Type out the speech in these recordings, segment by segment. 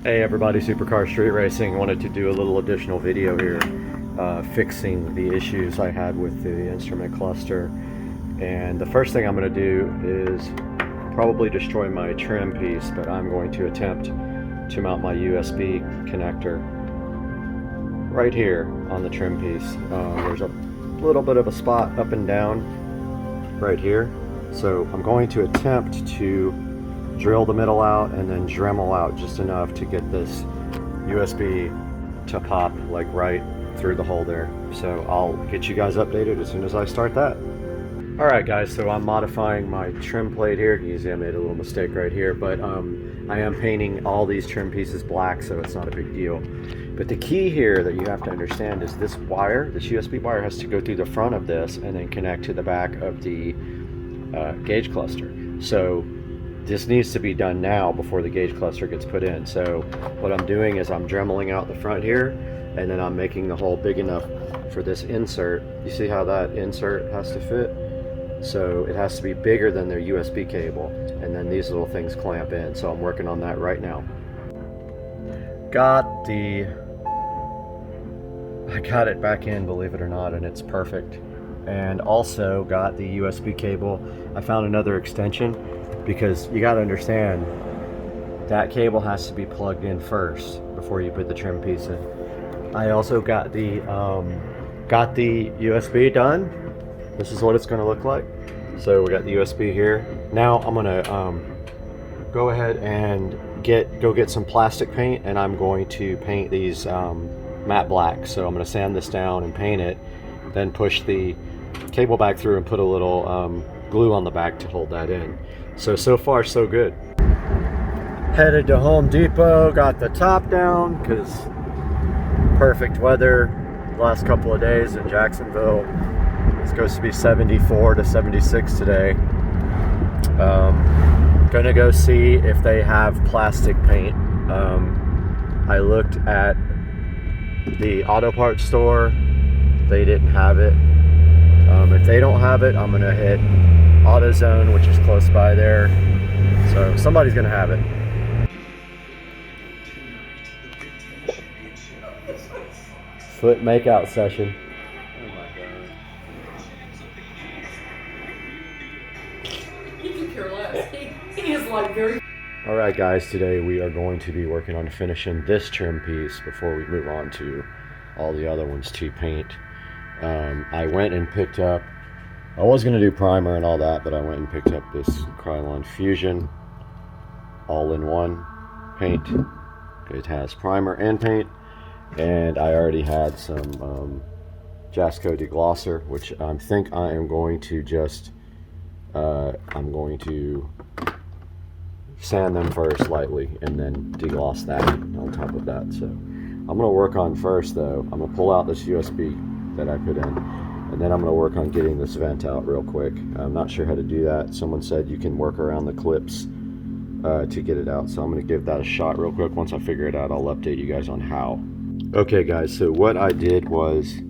Hey everybody, Supercar Street Racing. Wanted to do a little additional video here fixing the issues I had with the instrument cluster. And the first thing I'm going to do is probably destroy my trim piece, but I'm going to attempt to mount my USB connector right here on the trim piece. There's a little bit of a spot up and down right here, so I'm going to attempt to drill the middle out and then Dremel out just enough to get this USB to pop like right through the hole there. So I'll get you guys updated as soon as I start that. Alright guys, so I'm modifying my trim plate here. You can see I made a little mistake right here, but I am painting all these trim pieces black, so it's not a big deal. But the key here that you have to understand is this wire, this USB wire, has to go through the front of this and then connect to the back of the gauge cluster. So this needs to be done now before the gauge cluster gets put in. So what I'm doing is I'm dremeling out the front here, and then I'm making the hole big enough for this insert. You see how that insert has to fit? So it has to be bigger than their USB cable, and then these little things clamp in. So I'm working on that right now. I got it back in, believe it or not, and it's perfect. And also got the USB cable. I found another extension, because you got to understand that cable has to be plugged in first before you put the trim piece in. I also got the USB done. This is what it's going to look like. So we got the USB here. Now I'm going to go ahead and go get some plastic paint, and I'm going to paint these matte black. So I'm going to sand this down and paint it, then push the cable back through and put a little glue on the back to hold that in. So far so good. Headed to Home Depot, got the top down because perfect weather the last couple of days in Jacksonville. It's supposed to be 74 to 76 today. Gonna go see if they have plastic paint. I looked at the auto parts store, they didn't have it. If they don't have it, I'm gonna hit AutoZone, which is close by there. So somebody's gonna have it. Foot makeout session. Oh my god. He can care less. He is like very... Alright guys, today we are going to be working on finishing this trim piece before we move on to all the other ones to paint. I went and picked up, I was going to do primer and all that, but I went and picked up this Krylon Fusion all-in-one paint. It has primer and paint, and I already had some Jasco deglosser, which I think I am going to just I'm going to sand them first lightly and then degloss that on top of that. So I'm going to work on first though, I'm going to pull out this USB that I put in, and then I'm going to work on getting this vent out real quick. I'm not sure how to do that. Someone said you can work around the clips to get it out, so I'm going to give that a shot real quick. Once I figure it out, I'll update you guys on how. Okay guys, so what I did was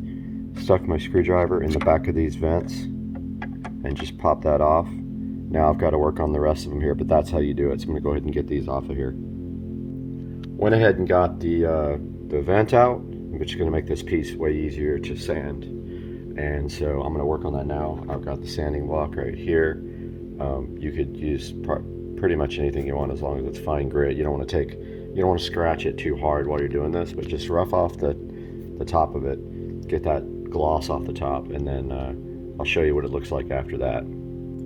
stuck my screwdriver in the back of these vents and just pop that off. Now I've got to work on the rest of them here, but that's how you do it. So I'm going to go ahead and get these off of here. Went ahead and got the vent out, which is going to make this piece way easier to sand. And so I'm going to work on that now. I've got the sanding block right here. You could use pretty much anything you want as long as it's fine grit. You don't want to scratch it too hard while you're doing this, but just rough off the top of it. Get that gloss off the top, and then I'll show you what it looks like after that.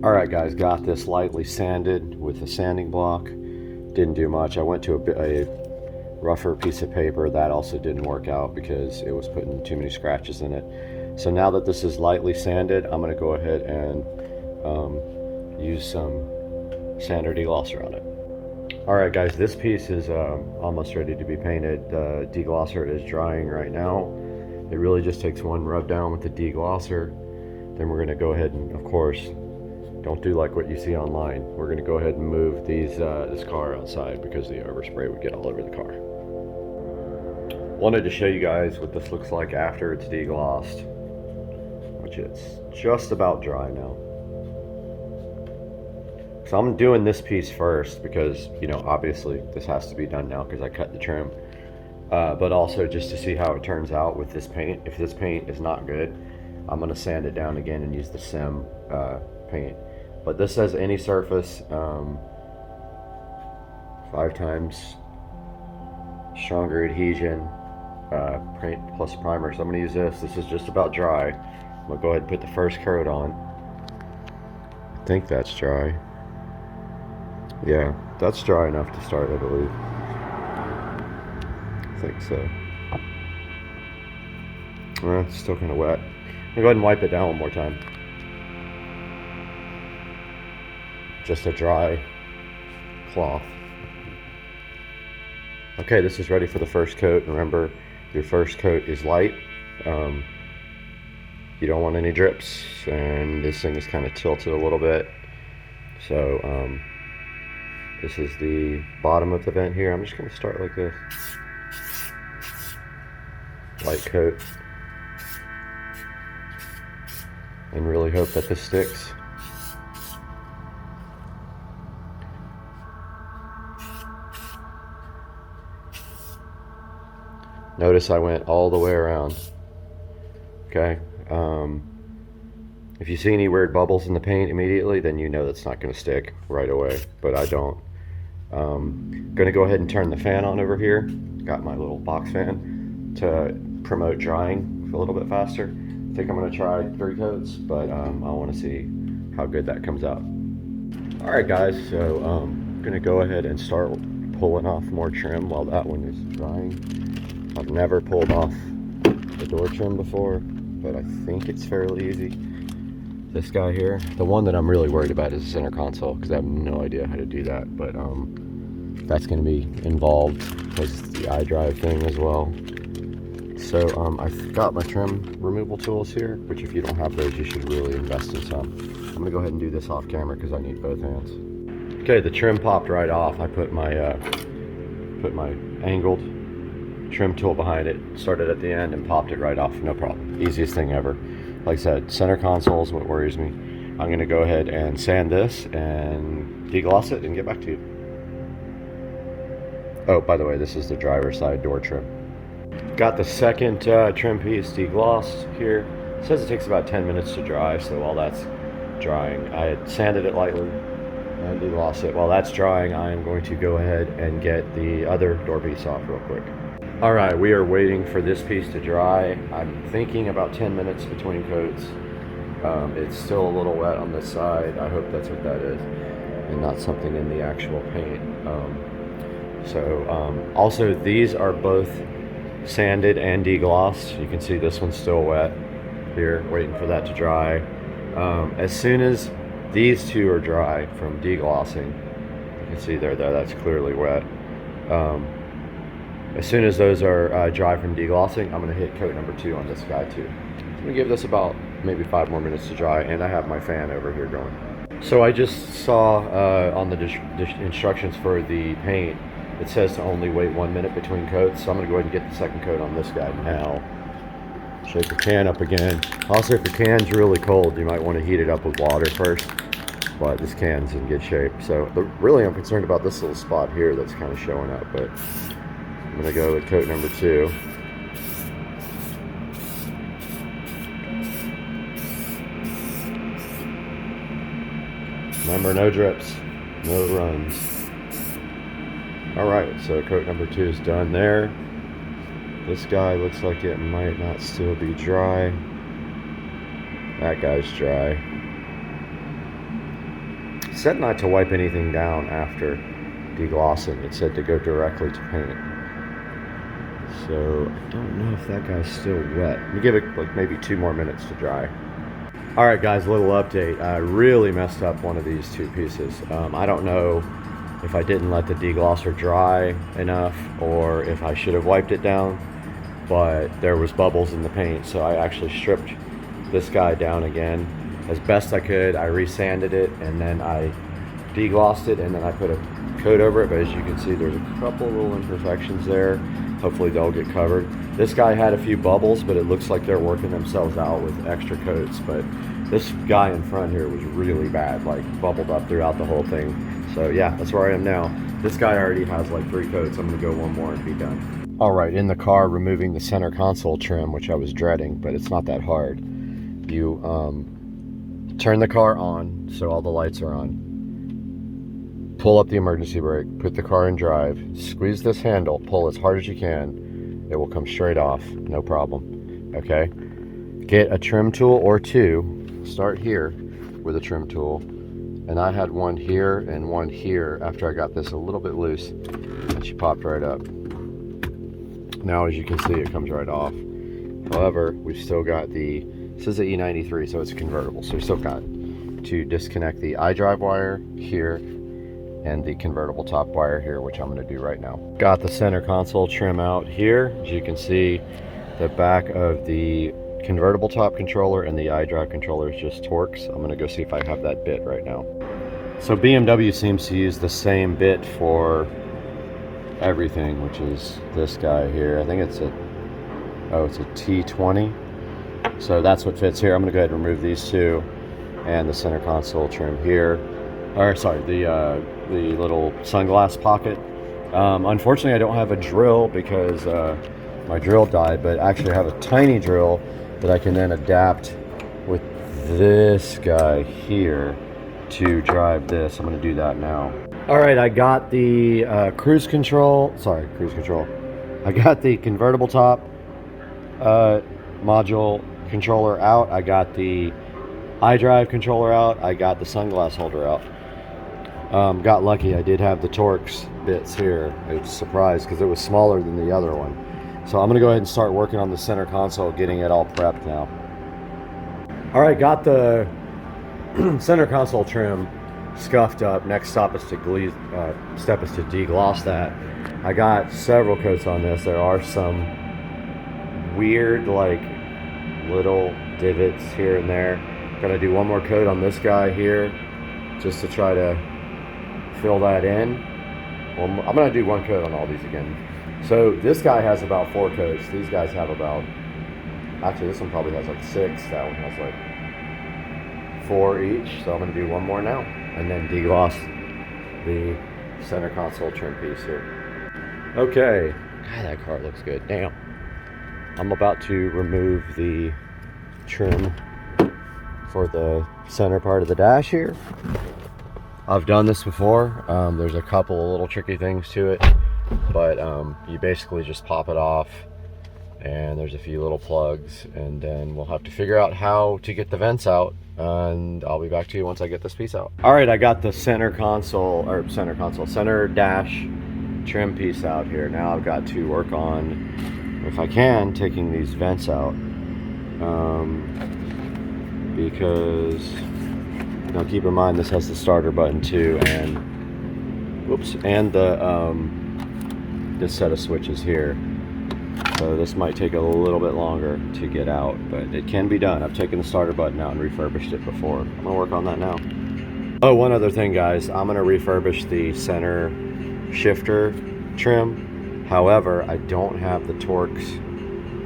Alright guys, got this lightly sanded with a sanding block. Didn't do much. I went to a rougher piece of paper. That also didn't work out because it was putting too many scratches in it. So now that this is lightly sanded, I'm going to go ahead and use some sander deglosser on it. Alright guys, this piece is almost ready to be painted. The deglosser is drying right now. It really just takes one rub down with the deglosser. Then we're going to go ahead and, of course, don't do like what you see online. We're going to go ahead and move this car outside because the overspray would get all over the car. Wanted to show you guys what this looks like after it's deglossed, which it's just about dry now. So I'm doing this piece first because, you know, obviously this has to be done now because I cut the trim. But also just to see how it turns out with this paint. If this paint is not good, I'm gonna sand it down again and use the Sim paint. But this says any surface, 5 times stronger adhesion, paint plus primer. So I'm gonna use this. This is just about dry. I'm gonna go ahead and put the first coat on. I think that's dry. Yeah, that's dry enough to start, I believe. I think so. It's still kind of wet. I'm gonna go ahead and wipe it down one more time. Just a dry cloth. Okay, this is ready for the first coat. Remember, your first coat is light. You don't want any drips, and this thing is kind of tilted a little bit. So this is the bottom of the vent here. I'm just going to start like this. Light coat. And really hope that this sticks. Notice I went all the way around. Okay. If you see any weird bubbles in the paint immediately, then you know that's not going to stick right away, but I don't. Going to go ahead and turn the fan on over here. Got my little box fan to promote drying a little bit faster. I think I'm going to try 3 coats, but I want to see how good that comes out. Alright guys, so I'm going to go ahead and start pulling off more trim while that one is drying. I've never pulled off the door trim before, but I think it's fairly easy. This guy here, the one that I'm really worried about is the center console because I have no idea how to do that, but that's going to be involved because it's the iDrive thing as well. So I've got my trim removal tools here, which if you don't have those, you should really invest in some. I'm going to go ahead and do this off camera because I need both hands. Okay, the trim popped right off. I put my angled trim tool behind it, started at the end and popped it right off, no problem. Easiest thing ever. Like I said, center console is what worries me. I'm gonna go ahead and sand this and degloss it and get back to you. Oh, by the way, this is the driver's side door trim. Got the second trim piece deglossed here. It says it takes about 10 minutes to dry, so while that's drying, I had sanded it lightly and deglossed it. While that's drying, I am going to go ahead and get the other door piece off real quick. All right, we are waiting for this piece to dry. I'm thinking about 10 minutes between coats. It's still a little wet on this side. I hope that's what that is, and not something in the actual paint. Also, these are both sanded and deglossed. You can see this one's still wet here, waiting for that to dry. As soon as these two are dry from deglossing, you can see there, that's clearly wet. As soon as those are dry from deglossing, I'm going to hit coat number 2 on this guy too. I'm going to give this about maybe 5 more minutes to dry, and I have my fan over here going. So I just saw on the instructions for the paint, it says to only wait 1 minute between coats. So I'm going to go ahead and get the second coat on this guy now. Shake the can up again. Also, if the can's really cold, you might want to heat it up with water first. But this can's in good shape. So really I'm concerned about this little spot here that's kind of showing up, but I'm going to go with coat number 2. Remember, no drips, no runs. Alright, so coat number 2 is done there. This guy looks like it might not still be dry. That guy's dry. It said not to wipe anything down after deglossing. It said to go directly to paint. So I don't know if that guy's still wet. Let me give it like maybe 2 more minutes to dry. Alright guys, a little update. I really messed up one of these 2 pieces. I don't know if I didn't let the deglosser dry enough or if I should have wiped it down, but there was bubbles in the paint, so I actually stripped this guy down again as best I could. I resanded it and then I deglossed it and then I put a coat over it, but as you can see there's a couple little imperfections there. Hopefully they'll get covered. This guy had a few bubbles, but it looks like they're working themselves out with extra coats, but This guy in front here was really bad, like bubbled up throughout the whole thing. So yeah, that's where I am now. This guy already has like 3 coats. I'm gonna go one more and be done. All right, in the car, removing the center console trim, which I was dreading, but it's not that hard. You turn the car on so all the lights are on. Pull up the emergency brake, put the car in drive, squeeze this handle, pull as hard as you can. It will come straight off, no problem, okay? Get a trim tool or 2, start here with a trim tool. And I had one here and one here after I got this a little bit loose, and she popped right up. Now, as you can see, it comes right off. However, we've still got this is the E93, so it's a convertible, so we still got to disconnect the iDrive wire here and the convertible top wire here, which I'm going to do right now. Got the center console trim out here. As you can see, the back of the convertible top controller and the iDrive controller is just Torx. I'm going to go see if I have that bit right now. So BMW seems to use the same bit for everything, which is this guy here. I think it's a T20. So that's what fits here. I'm going to go ahead and remove these 2 and the center console trim here. Or sorry, the little sunglass pocket. Unfortunately, I don't have a drill because my drill died, but actually I have a tiny drill that I can then adapt with this guy here to drive this. I'm going to do that now. All right, I got the cruise control. I got the convertible top module controller out. I got the iDrive controller out. I got the sunglass holder out. Got lucky. I did have the Torx bits here. I was surprised because it was smaller than the other one. So I'm going to go ahead and start working on the center console, getting it all prepped now. All right, got the center console trim scuffed up. Next step is to degloss that. I got several coats on this. There are some weird, like, little divots here and there. Gotta do one more coat on this guy here just to try to fill that in. Well, I'm gonna do one coat on all these again. So this guy has about 4 coats. These guys have about, actually this one probably has like 6. That one has like 4 each. So I'm gonna do one more now and then degloss the center console trim piece here. Okay, God, that car looks good. Damn. I'm about to remove the trim for the center part of the dash here. I've done this before. There's a couple of little tricky things to it, but you basically just pop it off, and there's a few little plugs, and then we'll have to figure out how to get the vents out, and I'll be back to you once I get this piece out. All right, I got the center dash trim piece out here. Now I've got to work on, if I can, taking these vents out, because now keep in mind this has the starter button too, and the this set of switches here, so this might take a little bit longer to get out, but it can be done. I've taken the starter button out and refurbished it before. I'm gonna work on that now. Oh, one other thing, guys, I'm gonna refurbish the center shifter trim. However, I don't have the Torx,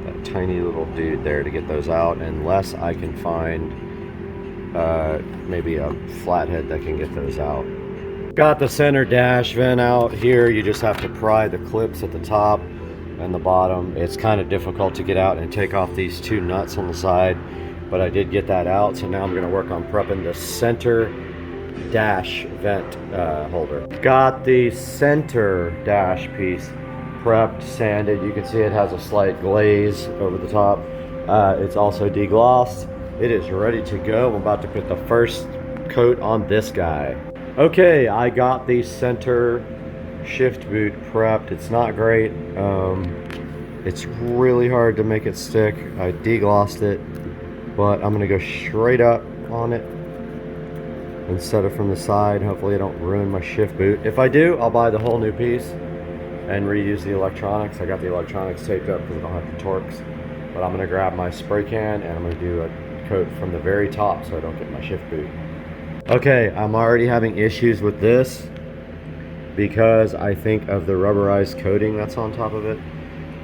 that tiny little dude there, to get those out unless I can find maybe a flathead that can get those out. Got the center dash vent out here. You just have to pry the clips at the top and the bottom. It's kind of difficult to get out and take off these 2 nuts on the side, but I did get that out. So now I'm going to work on prepping the center dash vent holder. Got the center dash piece prepped, sanded. You can see it has a slight glaze over the top. It's also deglossed. It is ready to go. I'm about to put the first coat on this guy. Okay, I got the center shift boot prepped. It's not great. It's really hard to make it stick. I deglossed it, but I'm gonna go straight up on it instead of from the side. Hopefully I don't ruin my shift boot. If I do, I'll buy the whole new piece and reuse the electronics. I got the electronics taped up because I don't have the Torx, but I'm gonna grab my spray can and I'm gonna do a coat from the very top so I don't get my shift boot. Okay, I'm already having issues with this because I think of the rubberized coating that's on top of it.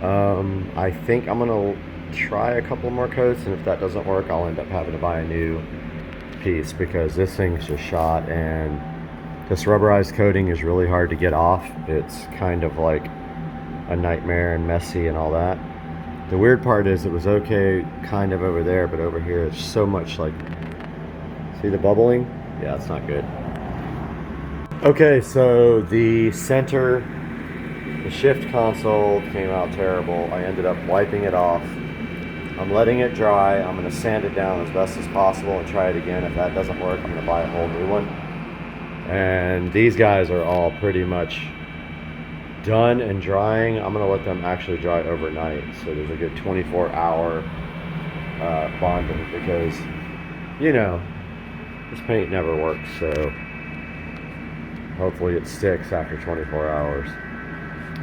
I think I'm gonna try a couple more coats, and if that doesn't work, I'll end up having to buy a new piece because this thing's just shot, and this rubberized coating is really hard to get off. It's kind of like a nightmare and messy and all that. The weird part is it was okay kind of over there, but over here it's so much like, see the bubbling? Yeah, it's not good. Okay, so the center, the shift console came out terrible. I ended up wiping it off. I'm letting it dry. I'm going to sand it down as best as possible and try it again. If that doesn't work, I'm going to buy a whole new one. And these guys are all pretty much done and drying. I'm going to let them actually dry overnight. So there's a good 24-hour bonding because, you know, this paint never works. So hopefully it sticks after 24 hours.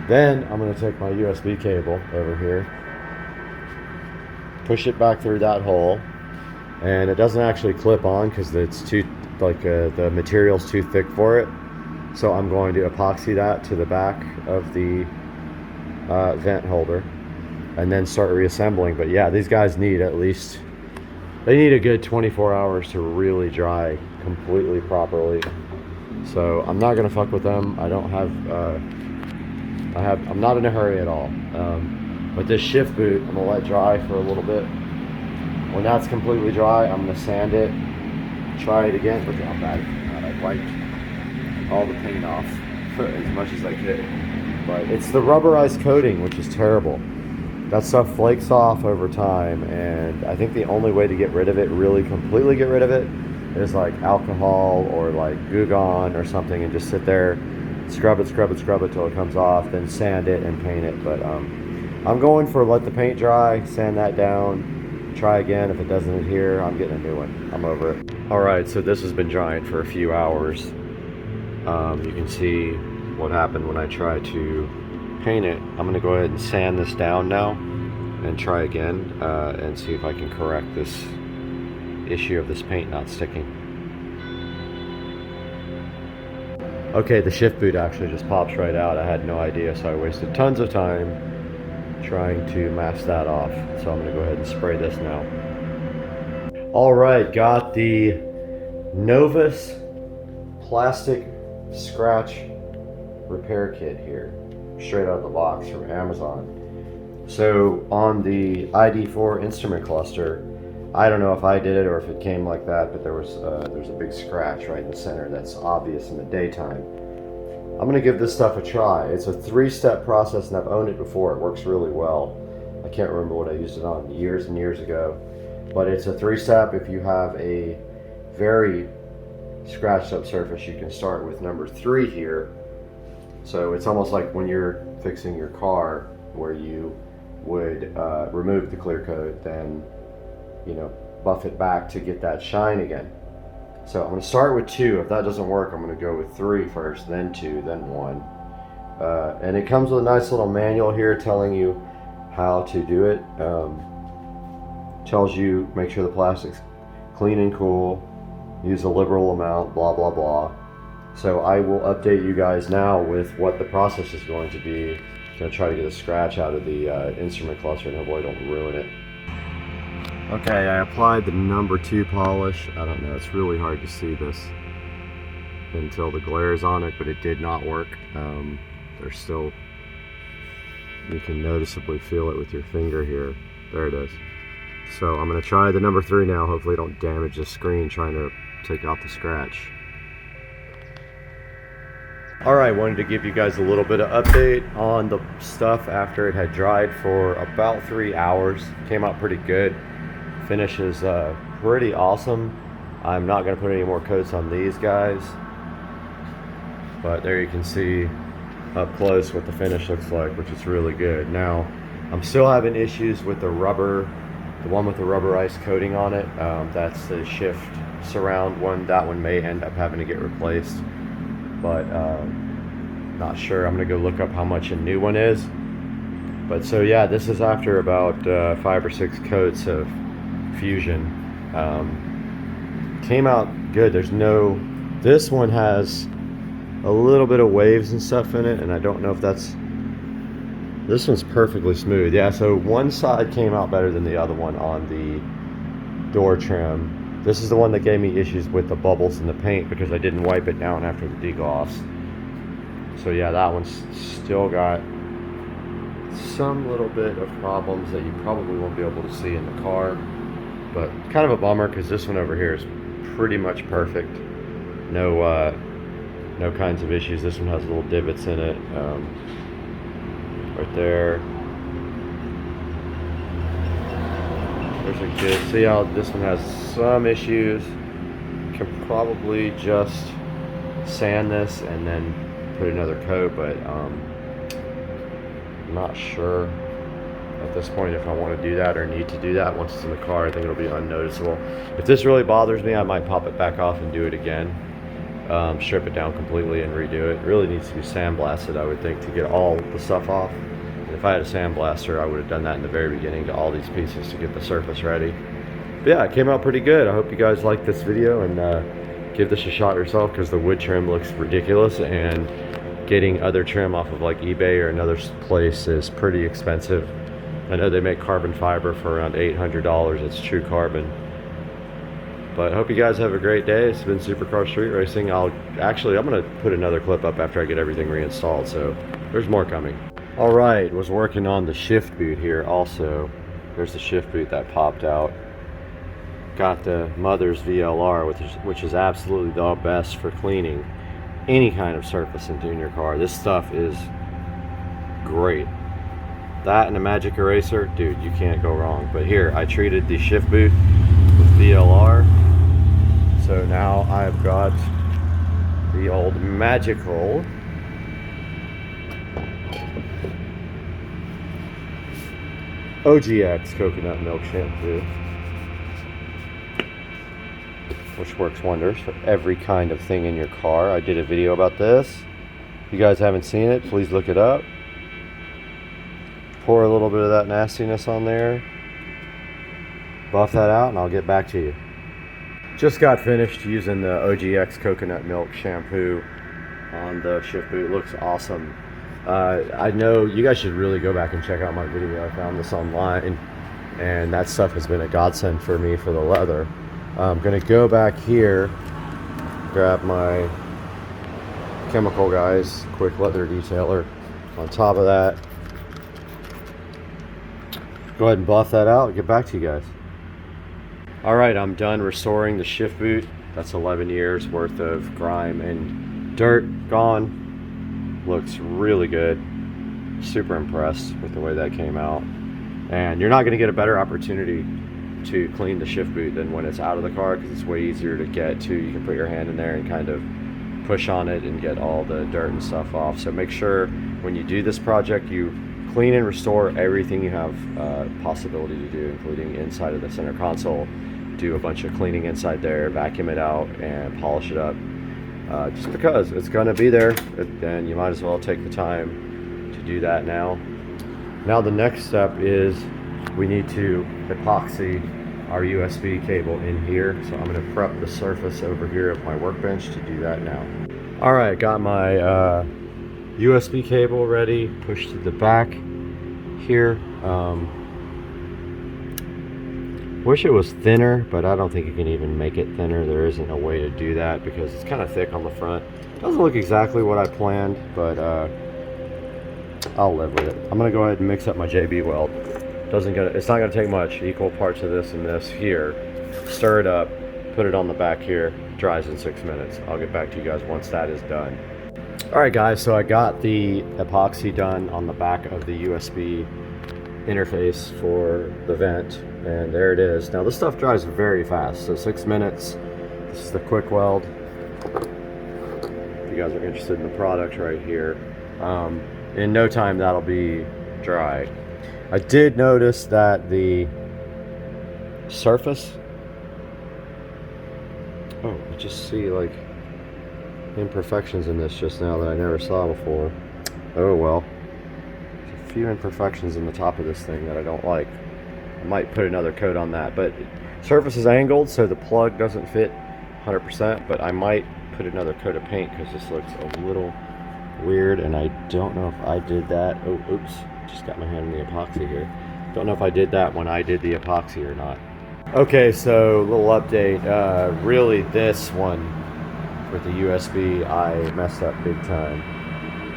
Then I'm going to take my USB cable over here, push it back through that hole, and it doesn't actually clip on because it's too, like the material's too thick for it. So I'm going to epoxy that to the back of the vent holder and then start reassembling. But yeah, these guys need at least, they need a good 24 hours to really dry completely properly. So I'm not gonna fuck with them. I don't have, I'm not in a hurry at all. But this shift boot, I'm gonna let dry for a little bit. When that's completely dry, I'm gonna sand it, try it again. Look how bad I wiped all the paint off as much as I could. But it's the rubberized coating, which is terrible. That stuff flakes off over time, and I think the only way to get rid of it, really completely get rid of it, is like alcohol or like Goo Gone or something, and just sit there, scrub it till it comes off, then sand it and paint it. But I'm going for let the paint dry, sand that down, try again. If it doesn't adhere, I'm getting a new one. I'm over it. All right, so this has been drying for a few hours. You can see what happened when I tried to paint it. I'm gonna go ahead and sand this down now and try again and see if I can correct this issue of this paint not sticking. Okay, the shift boot actually just pops right out. I had no idea, so I wasted tons of time trying to mask that off. So I'm gonna go ahead and spray this now. All right, got the Novus plastic scratch repair kit here, straight out of the box from Amazon. So on the ID4 instrument cluster, I don't know if I did it or if it came like that, but there's a big scratch right in the center that's obvious in the daytime. I'm gonna give this stuff a try. It's a 3-step process, and I've owned it before. It works really well. I can't remember what I used it on years and years ago, but it's a 3-step. If you have a very scratched up surface, you can start with number 3 here. So it's almost like when you're fixing your car, where you would remove the clear coat, then, you know, buff it back to get that shine again. So I'm going to start with 2. If that doesn't work, I'm going to go with 3 first, then 2, then 1. And it comes with a nice little manual here telling you how to do it. Tells you make sure the plastic's clean and cool, use a liberal amount, blah blah blah. So I will update you guys now with what the process is going to be. I'm going to try to get a scratch out of the instrument cluster and hopefully I don't ruin it. Okay, I applied the number 2 polish. I don't know, it's really hard to see this until the glare is on it, but it did not work. There's still, you can noticeably feel it with your finger here. There it is. So I'm going to try the number 3 now. Hopefully I don't damage the screen trying to take out the scratch. Alright, wanted to give you guys a little bit of update on the stuff after it had dried for about 3 hours. Came out pretty good. Finish is pretty awesome. I'm not going to put any more coats on these guys, but there you can see up close what the finish looks like, which is really good. Now, I'm still having issues with the rubber, the one with the rubberized coating on it. That's the shift surround one. That one may end up having to get replaced, but not sure. I'm gonna go look up how much a new one is. But so yeah, this is after about 5 or 6 coats of fusion. Came out good. There's no, this one has a little bit of waves and stuff in it, and I don't know if that's This one's perfectly smooth. Yeah, so one side came out better than the other one on the door trim. This is the one that gave me issues with the bubbles in the paint because I didn't wipe it down after the degloss. So yeah, that one's still got some little bit of problems that you probably won't be able to see in the car, but kind of a bummer because this one over here is pretty much perfect. No kinds of issues. This one has little divots in it, right there. There's a good, see how this one has some issues. Can probably just sand this and then put another coat, but I'm not sure at this point if I want to do that or need to do that. Once it's in the car, I think it'll be unnoticeable. If this really bothers me, I might pop it back off and do it again. Strip it down completely and redo it. It really needs to be sandblasted, I would think, to get all the stuff off. And if I had a sandblaster, I would have done that in the very beginning to all these pieces to get the surface ready. But yeah, it came out pretty good. I hope you guys liked this video, and give this a shot yourself because the wood trim looks ridiculous, and getting other trim off of like eBay or another place is pretty expensive. I know they make carbon fiber for around $800. It's true carbon. But I hope you guys have a great day. It's been Supercar Street Racing. I'm gonna put another clip up after I get everything reinstalled, so there's more coming. All right, was working on the shift boot here also. There's the shift boot that popped out. Got the mother's VLR, which is absolutely the best for cleaning any kind of surface in your car. This stuff is great. That and a magic eraser, dude, you can't go wrong. But here, I treated the shift boot with VLR, so now I've got the old magical OGX coconut milk shampoo, which works wonders for every kind of thing in your car. I did a video about this. If you guys haven't seen it, please look it up. Pour a little bit of that nastiness on there, buff that out, and I'll get back to you. Just got finished using the OGX coconut milk shampoo on the shift boot. It looks awesome. I know you guys should really go back and check out my video. I found this online, and that stuff has been a godsend for me for the leather. I'm gonna go back here, grab my Chemical Guys quick leather detailer. On top of that, go ahead and buff that out and get back to you guys. All right, I'm done restoring the shift boot. That's 11 years worth of grime and dirt gone. Looks really good. Super impressed with the way that came out. And you're not going to get a better opportunity to clean the shift boot than when it's out of the car, because it's way easier to get to. You can put your hand in there and kind of push on it and get all the dirt and stuff off. So make sure when you do this project, you clean and restore everything you have possibility to do, including inside of the center console. Do a bunch of cleaning inside there, vacuum it out, and polish it up. Just because it's going to be there, and you might as well take the time to do that now. Now the next step is we need to epoxy our USB cable in here. So I'm going to prep the surface over here of my workbench to do that now. All right, got my USB cable ready, pushed to the back here. Wish it was thinner, but I don't think you can even make it thinner. There isn't a way to do that because it's kind of thick on the front. Doesn't look exactly what I planned, but I'll live with it. I'm gonna go ahead and mix up my JB Weld. It's not gonna take much. Equal parts of this and this here. Stir it up, put it on the back here. Dries in 6 minutes. I'll get back to you guys once that is done. All right, guys. So I got the epoxy done on the back of the USB interface for the vent, and there it is. Now this stuff dries very fast, so 6 minutes. This is the quick weld. If you guys are interested in the product right here, in no time that'll be dry. I did notice that the surface, I just see like imperfections in this just now that I never saw before. Oh well. Few imperfections in the top of this thing that I don't like. I might put another coat on that, but surface is angled so the plug doesn't fit 100%, but I might put another coat of paint because this looks a little weird, and I don't know if I did that. Oh, oops. just got my hand in the epoxy here. Don't know if I did that when I did the epoxy or not. Okay, so little update. Really, this one with the USB, I messed up big time.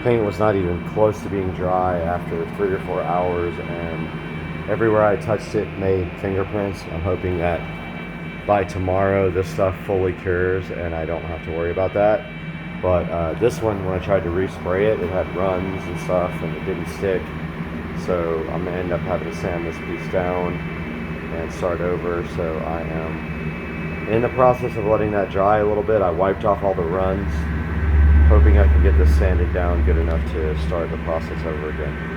Paint was not even close to being dry after 3 or 4 hours, and everywhere I touched it made fingerprints. I'm hoping that by tomorrow this stuff fully cures and I don't have to worry about that. But this one, when I tried to respray it, it had runs and stuff and it didn't stick. So I'm gonna end up having to sand this piece down and start over. So I am in the process of letting that dry a little bit. I wiped off all the runs, hoping I can get this sanded down good enough to start the process over again.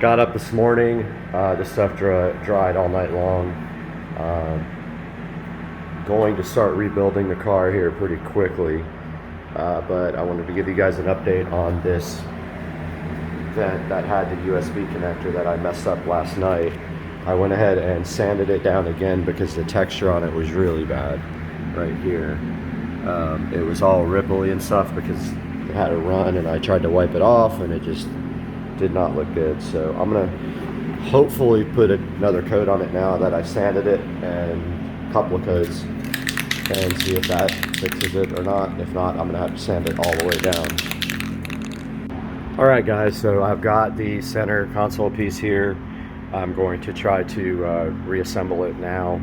Got up this morning, this stuff dried all night long. Going to start rebuilding the car here pretty quickly, but I wanted to give you guys an update on this vent that had the USB connector that I messed up last night. I went ahead and sanded it down again because the texture on it was really bad right here. It was all ripply and stuff because it had a run, and I tried to wipe it off and it just did not look good. So I'm gonna hopefully put another coat on it now that I sanded it, and a couple of coats, and see if that fixes it or not. If not, I'm gonna have to sand it all the way down. Alright guys, so I've got the center console piece here. I'm going to try to reassemble it now.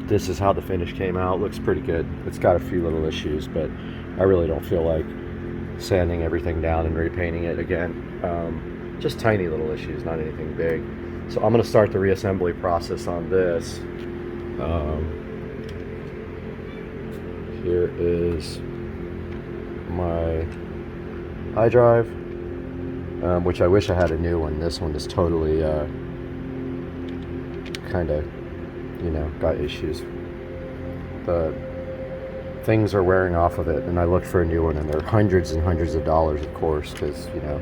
This is how the finish came out. Looks pretty good. It's got a few little issues, but I really don't feel like sanding everything down and repainting it again. Just tiny little issues, not anything big. So I'm going to start the reassembly process on this. Here is my iDrive, which I wish I had a new one. This one is totally kind of, you know, got issues. The things are wearing off of it, and I looked for a new one, and they're hundreds and hundreds of dollars, of course, because, you know,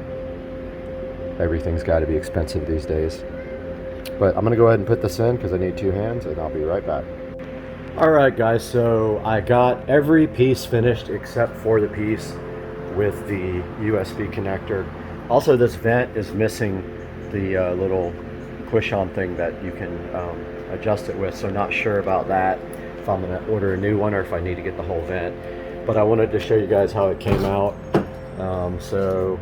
everything's got to be expensive these days. But I'm gonna go ahead and put this in because I need 2 hands, and I'll be right back. Alright guys, so I got every piece finished except for the piece with the USB connector. Also, this vent is missing the little push-on thing that you can adjust it with, so not sure about that, if I'm gonna order a new one or if I need to get the whole vent. But I wanted to show you guys how it came out. So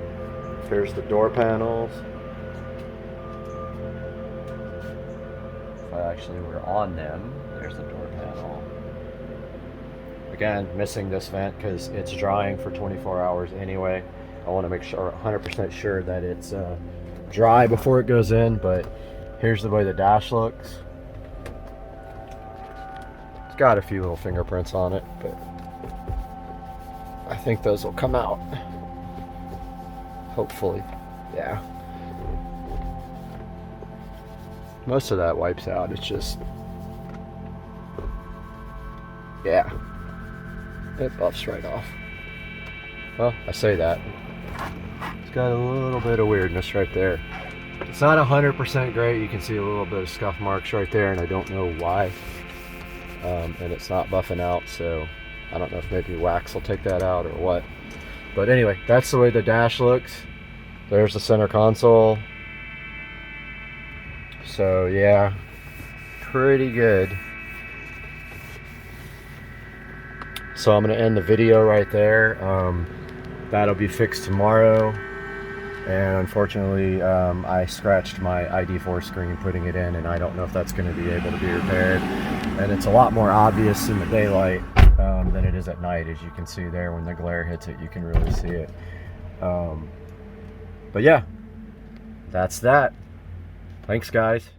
here's the door panels. If I actually were on them, there's the door panel. Again, missing this vent because it's drying for 24 hours anyway. I want to make sure, 100% sure that it's dry before it goes in. But here's the way the dash looks. It's got a few little fingerprints on it, but I think those will come out. Hopefully, yeah. Most of that wipes out. It's just, yeah, it buffs right off. Well, I say that. It's got a little bit of weirdness right there. It's not 100% great. You can see a little bit of scuff marks right there, and I don't know why. And it's not buffing out, so I don't know if maybe wax will take that out or what. But anyway, that's the way the dash looks. There's the center console. So yeah, pretty good. So I'm gonna end the video right there. That'll be fixed tomorrow. And unfortunately, I scratched my ID4 screen putting it in, and I don't know if that's going to be able to be repaired. And it's a lot more obvious in the daylight than it is at night. As you can see there, when the glare hits it, you can really see it. But yeah, that's that. Thanks, guys.